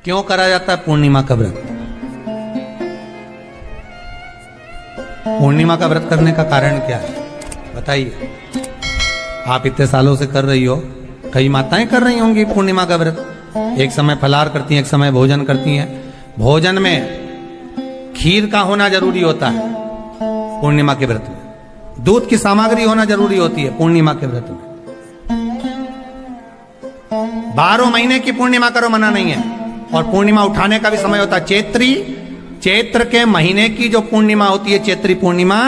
क्यों करा जाता है पूर्णिमा का व्रत? पूर्णिमा का व्रत करने का कारण क्या है बताइए? आप इतने सालों से कर रही हो, कई माताएं कर रही होंगी पूर्णिमा का व्रत। एक समय फलाहार करती हैं, एक समय भोजन करती हैं। भोजन में खीर का होना जरूरी होता है पूर्णिमा के व्रत में। दूध की सामग्री होना जरूरी होती है पूर्णिमा के व्रत में। 12 महीने की पूर्णिमा करो, मना नहीं है। और पूर्णिमा उठाने का भी समय होता है चैत्री। चैत्र के महीने की जो पूर्णिमा होती है, चैत्री पूर्णिमा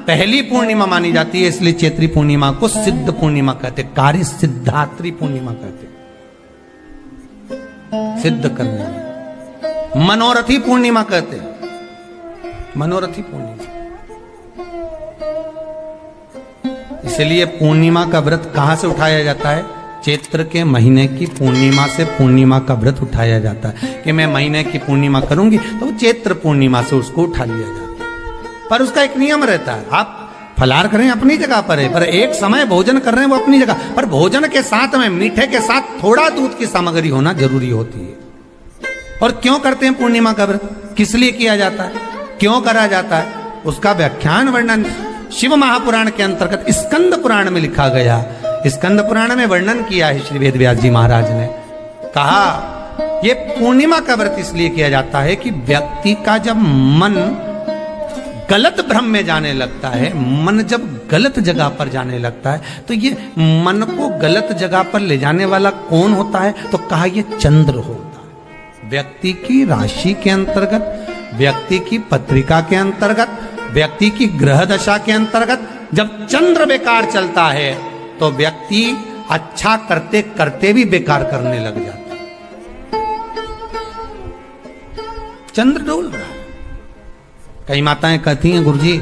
पहली पूर्णिमा मानी जाती है, इसलिए चैत्री पूर्णिमा को सिद्ध पूर्णिमा कहते, कार्य सिद्धात्री पूर्णिमा कहते, सिद्ध करने में। मनोरथी पूर्णिमा कहते हैं, मनोरथी पूर्णिमा। इसलिए पूर्णिमा का व्रत कहां से उठाया जाता है? चैत्र के महीने की पूर्णिमा से पूर्णिमा का व्रत उठाया जाता है कि मैं महीने की पूर्णिमा करूंगी तो चैत्र पूर्णिमा से उसको उठा लिया जाता है। पर उसका एक नियम रहता है, आप फलाहार करें अपनी जगह पर है, पर एक समय भोजन कर रहे हैं वो अपनी जगह पर। भोजन के साथ में मीठे के साथ थोड़ा दूध की सामग्री होना जरूरी होती है। और क्यों करते हैं पूर्णिमा का व्रत? किस लिए किया जाता है, क्यों करा जाता है? उसका व्याख्यान वर्णन शिव महापुराण के अंतर्गत स्कंद पुराण में लिखा गया। स्कंद पुराण में वर्णन किया है श्री वेद व्यास जी महाराज ने। कहा ये पूर्णिमा का व्रत इसलिए किया जाता है कि व्यक्ति का जब मन गलत भ्रम में जाने लगता है, मन जब गलत जगह पर जाने लगता है, तो ये मन को गलत जगह पर ले जाने वाला कौन होता है? तो कहा ये चंद्र होता है। व्यक्ति की राशि के अंतर्गत, व्यक्ति की पत्रिका के अंतर्गत, व्यक्ति की ग्रह दशा के अंतर्गत जब चंद्र बेकार चलता है तो व्यक्ति अच्छा करते करते भी बेकार करने लग जाता है। चंद्र डोल रहा है। कई माताएं कहती हैं गुरुजी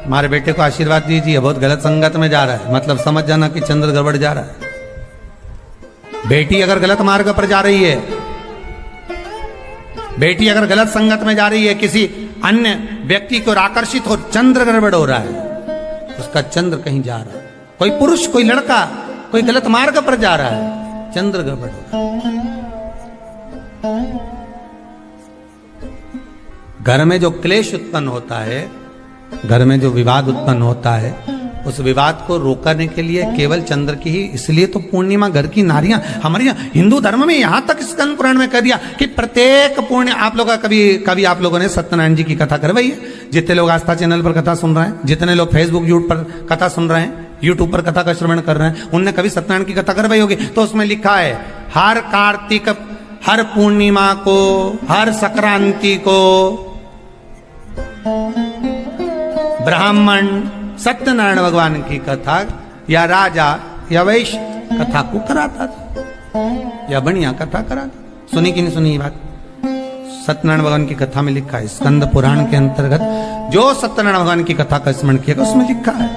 हमारे बेटे को आशीर्वाद दीजिए, बहुत गलत संगत में जा रहा है। मतलब समझ जाना कि चंद्र गड़बड़ जा रहा है। बेटी अगर गलत मार्ग पर जा रही है, बेटी अगर गलत संगत में जा रही है, किसी अन्य व्यक्ति को आकर्षित हो, चंद्र गड़बड़ हो रहा है, उसका चंद्र कहीं जा रहा है। कोई पुरुष, कोई लड़का, कोई गलत मार्ग पर जा रहा है, चंद्र गड़बड़ हो रहा है। घर में जो क्लेश उत्पन्न होता है, घर में जो विवाद उत्पन्न होता है, उस विवाद को रोकने के लिए केवल चंद्र की ही, इसलिए तो पूर्णिमा घर की नारियां हमारे यहाँ हिंदू धर्म में यहां तक स्कंद पुराण में कह दिया कि प्रत्येक पूर्ण आप लोग कभी आप लोगों ने सत्यनारायण जी की कथा करवाई है? जितने लोग आस्था चैनल पर कथा सुन रहे हैं, जितने लोग फेसबुक यूट्यूब पर कथा सुन रहे हैं, यूट्यूब पर कथा का श्रवण कर रहे हैं, उनने कभी सत्यनारायण की कथा करवाई होगी। तो उसमें लिखा है हर कार्तिक, हर पूर्णिमा को, हर संक्रांति को ब्राह्मण सत्यनारायण भगवान की कथा या राजा या वैश्य कथा को कराता था या बढ़िया कथा कराता। सुनी कि नहीं सुनी ये बात? सत्यनारायण भगवान की कथा में लिखा है, स्कंद पुराण के अंतर्गत जो सत्यनारायण भगवान की कथा का स्मरण किया उसमें लिखा है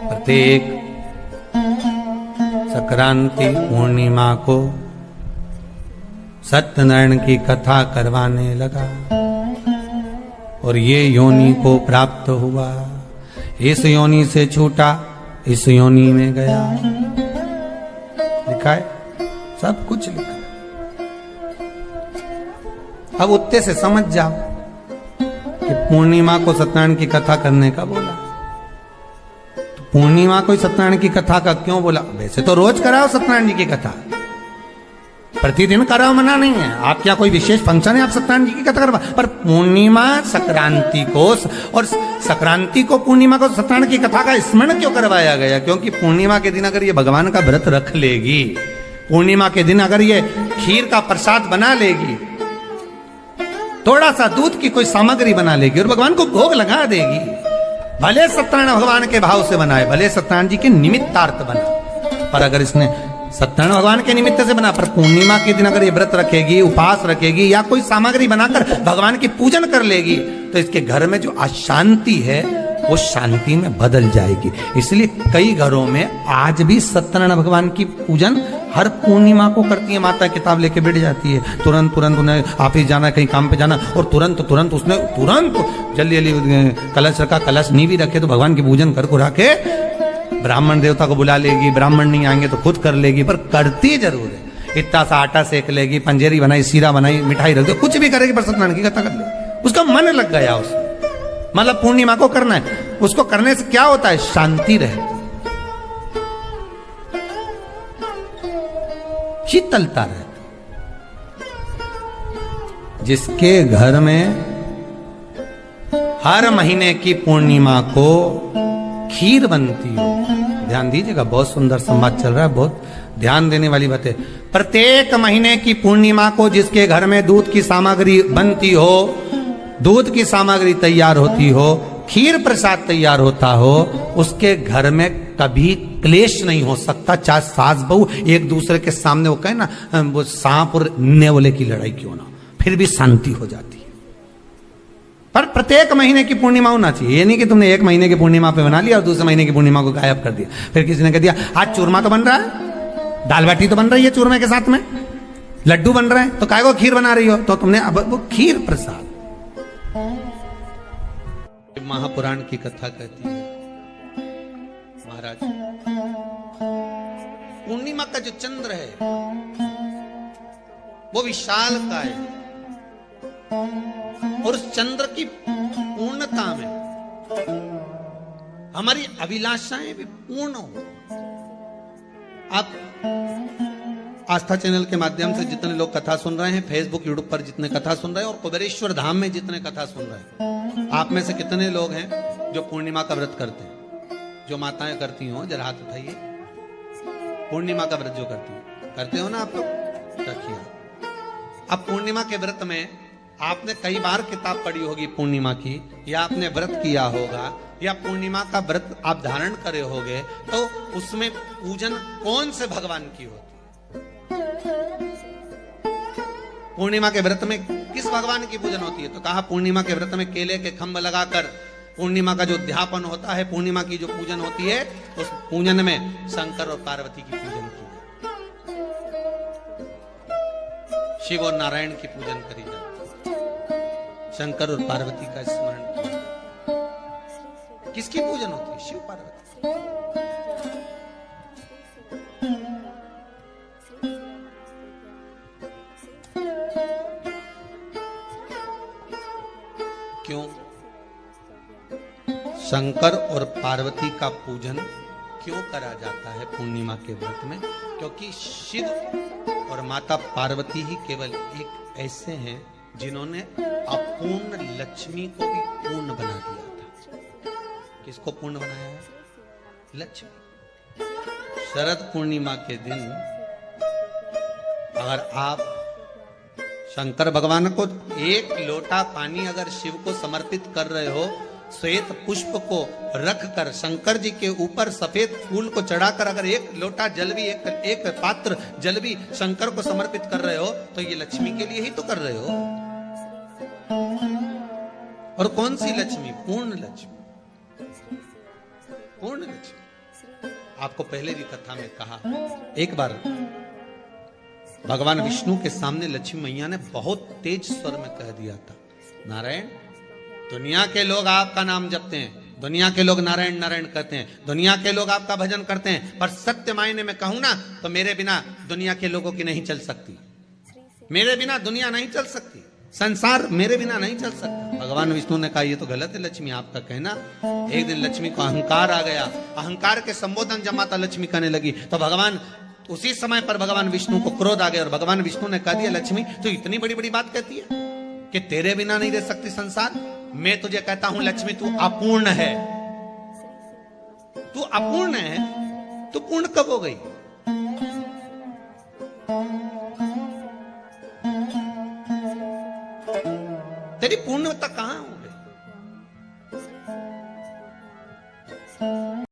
प्रत्येक संक्रांति पूर्णिमा को सत्यनारायण की कथा करवाने लगा और ये योनि को प्राप्त हुआ, इस योनि से छूटा, इस योनि में गया। लिखा है, सब कुछ लिखा है। अब उत्ते से समझ जाओ कि पूर्णिमा को सत्यनारायण की कथा करने का बोला, तो पूर्णिमा को सत्यनारायण की कथा का क्यों बोला? वैसे तो रोज कराओ सत्यनारायण जी की कथा, प्रतिदिन कराओ, मना नहीं है। आप क्या कोई विशेष फंक्शन है आप सत्यनारायण जी की कथा करवा, पर पूर्णिमा संक्रांति को और संक्रांति को पूर्णिमा को सत्यनारायण की कथा का स्मरण क्यों करवाया गया? क्योंकि पूर्णिमा के दिन अगर ये भगवान का व्रत रख लेगी, पूर्णिमा के दिन अगर ये खीर का प्रसाद बना लेगी, थोड़ा सा दूध की कोई सामग्री बना लेगी और भगवान को भोग लगा देगी, भले सत्यनारायण भगवान के भाव से बनाए, भले सत्यनारायण जी के निमित्तार्थ बना, पर अगर इसने सत्यनारायण भगवान के निमित्त से बना, पर पूर्णिमा के दिन अगर ये व्रत रखेगी, उपवास रखेगी या कोई सामग्री बनाकर भगवान की पूजन कर लेगी, तो इसके घर में जो अशांति है वो शांति में बदल जाएगी। इसलिए कई घरों में आज भी सत्यनारायण भगवान की पूजन हर पूर्णिमा को करती है। माता किताब लेके बैठ जाती है, तुरंत तुरंत उन्हें ऑफिस जाना, कहीं काम पे जाना, और तुरंत उसने तुरंत जल्दी जल्दी कलश रखा, कलश नहीं भी रखे तो भगवान की पूजन कर को रखे ब्राह्मण देवता को बुला लेगी, ब्राह्मण नहीं आएंगे तो खुद कर लेगी, पर करती जरूर है। इतना सा आटा सेक लेगी, पंजेरी बनाई, सीरा बनाई, मिठाई रख दो, कुछ भी करेगी पर सत्यनारायण की कथा कर लेगी। उसका मन लग गया उसमें, मतलब पूर्णिमा को करना है। उसको करने से क्या होता है? शांति रहती, शीतलता रहती। जिसके घर में हर महीने की पूर्णिमा को खीर बनती हो, ध्यान दीजिएगा, बहुत सुंदर संवाद चल रहा है, बहुत ध्यान देने वाली बात है। प्रत्येक महीने की पूर्णिमा को जिसके घर में दूध की सामग्री बनती हो, दूध की सामग्री तैयार होती हो, खीर प्रसाद तैयार होता हो, उसके घर में कभी क्लेश नहीं हो सकता। चाहे सास बहू एक दूसरे के सामने वो कहे ना, वो सांप और नेवले की लड़ाई क्यों ना, फिर भी शांति हो जाती है। पर प्रत्येक महीने की पूर्णिमा होना चाहिए। ये नहीं कि तुमने एक महीने की पूर्णिमा पे बना लिया और दूसरे महीने की पूर्णिमा को गायब कर दिया। फिर किसी ने कह दिया आज चूरमा तो बन रहा है, दाल बाटी तो बन रही है चूरमे के साथ में, लड्डू बन रहे हैं, तो काय को खीर बना रही हो? तो तुमने अब वो खीर प्रसाद। महापुराण की कथा कहती है महाराज, पूर्णिमा का जो चंद्र है वो विशाल का है, और उस चंद्र की पूर्णता में हमारी अभिलाषाएं भी पूर्ण हो। आप आस्था चैनल के माध्यम से जितने लोग कथा सुन रहे हैं, फेसबुक यूट्यूब पर जितने कथा सुन रहे हैं, और कुबेरेश्वर धाम में जितने कथा सुन रहे हैं, आप में से कितने लोग हैं जो पूर्णिमा का व्रत करते हैं? जो माताएं करती हो जरा हाथ उठाइए। पूर्णिमा का व्रत जो करते हो ना आप लोग, रखिए। अब पूर्णिमा के व्रत में आपने कई बार किताब पढ़ी होगी पूर्णिमा की, या आपने व्रत किया होगा, या पूर्णिमा का व्रत आप धारण करे होगे, तो उसमें पूजन कौन से भगवान की होती? पूर्णिमा के व्रत में किस भगवान की पूजन होती है? तो कहा पूर्णिमा के व्रत में केले के खंभ लगाकर पूर्णिमा का जो अध्यापन होता है, पूर्णिमा की जो पूजन होती है, उस पूजन में शंकर और पार्वती की पूजन की, शिव और नारायण की पूजन करी जाती, शंकर और पार्वती का स्मरण किया। किसकी पूजन होती है? शिव पार्वती। क्यों शंकर और पार्वती का पूजन क्यों करा जाता है पूर्णिमा के व्रत में? क्योंकि शिव और माता पार्वती ही केवल एक ऐसे हैं जिन्होंने अपूर्ण लक्ष्मी को भी पूर्ण बना दिया था। किसको पूर्ण बनाया है? लक्ष्मी। शरद पूर्णिमा के दिन अगर आप शंकर भगवान को एक लोटा पानी अगर शिव को समर्पित कर रहे हो, श्वेत पुष्प को रखकर शंकर जी के ऊपर सफेद फूल को चढ़ाकर अगर एक लोटा जल भी, एक पात्र जल भी शंकर को समर्पित कर रहे हो, तो ये लक्ष्मी के लिए ही तो कर रहे हो। और कौन सी लक्ष्मी? पूर्ण लक्ष्मी। पूर्ण लक्ष्मी। आपको पहले भी कथा में कहा, एक बार भगवान विष्णु के सामने लक्ष्मी मैया ने बहुत तेज स्वर में कह दिया था, नारायण, दुनिया के लोग आपका नाम जपते हैं, दुनिया के लोग नारायण नारायण कहते हैं, दुनिया के लोग आपका भजन करते हैं, पर सत्य मायने में कहूं ना तो मेरे बिना दुनिया के लोगों की नहीं चल सकती। मेरे बिना दुनिया नहीं चल सकती, संसार मेरे बिना नहीं चल सकता। भगवान विष्णु ने कहा ये तो गलत है लक्ष्मी आपका कहना। एक दिन लक्ष्मी को अहंकार आ गया, अहंकार के संबोधन जब माता लक्ष्मी करने लगी तो भगवान उसी समय पर भगवान विष्णु को क्रोध आ गया, और भगवान विष्णु ने कह दिया लक्ष्मी तो इतनी बड़ी बड़ी बात कहती है कि तेरे बिना नहीं रह सकती संसार। मैं तुझे कहता हूं लक्ष्मी तू अपूर्ण है, तू अपूर्ण है, तू पूर्ण कब हो गई? तेरी पूर्णता कहां हो?